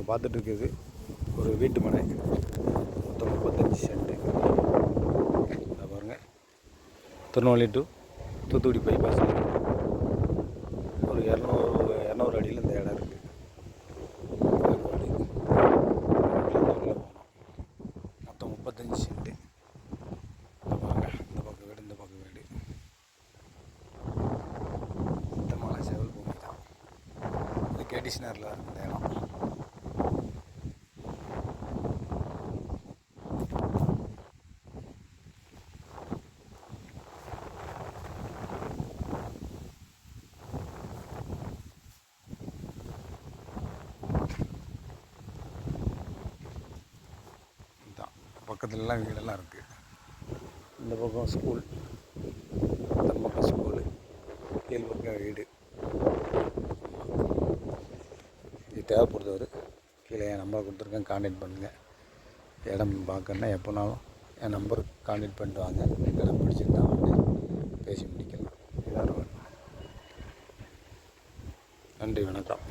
பார்த்துட்டு இருக்குது ஒரு வீட்டு மனை, மொத்தம் 35 சென்ட்டு. அதை பாருங்கள், திருநெல்வேலி டு தூத்துக்குடி பைபாஸ் ஒரு 200 அடியில் இந்த இடம் இருக்குது. மொத்தம் 35 சென்ட்டு. வாங்க, இந்த பக்கம் வீடு, இந்த பக்கம் வீடு. சுத்தமான செவல் பூமி தான். இது கேடிஷனரில் இருக்குது இந்த இடம். பக்கத்துலலாம் வீடெல்லாம் இருக்குது. இந்த பக்கம் ஸ்கூல், இந்த பக்கம் ஸ்கூலு, கீழ் பக்கம் வீடு. இது தேவைப்படுறவர் கீழே என் நம்பர் கொடுத்துருக்கேன், கான்டாக்ட் பண்ணுங்கள். இடம் பார்க்கணுன்னா எப்போனாலும் என் நம்பருக்கு கான்டாக்ட் பண்ணிட்டு வாங்க. இடம் பிடிச்சிருந்தா வந்து பேசி முடிக்கலாம். எல்லோரும் நன்றி, வணக்கம்.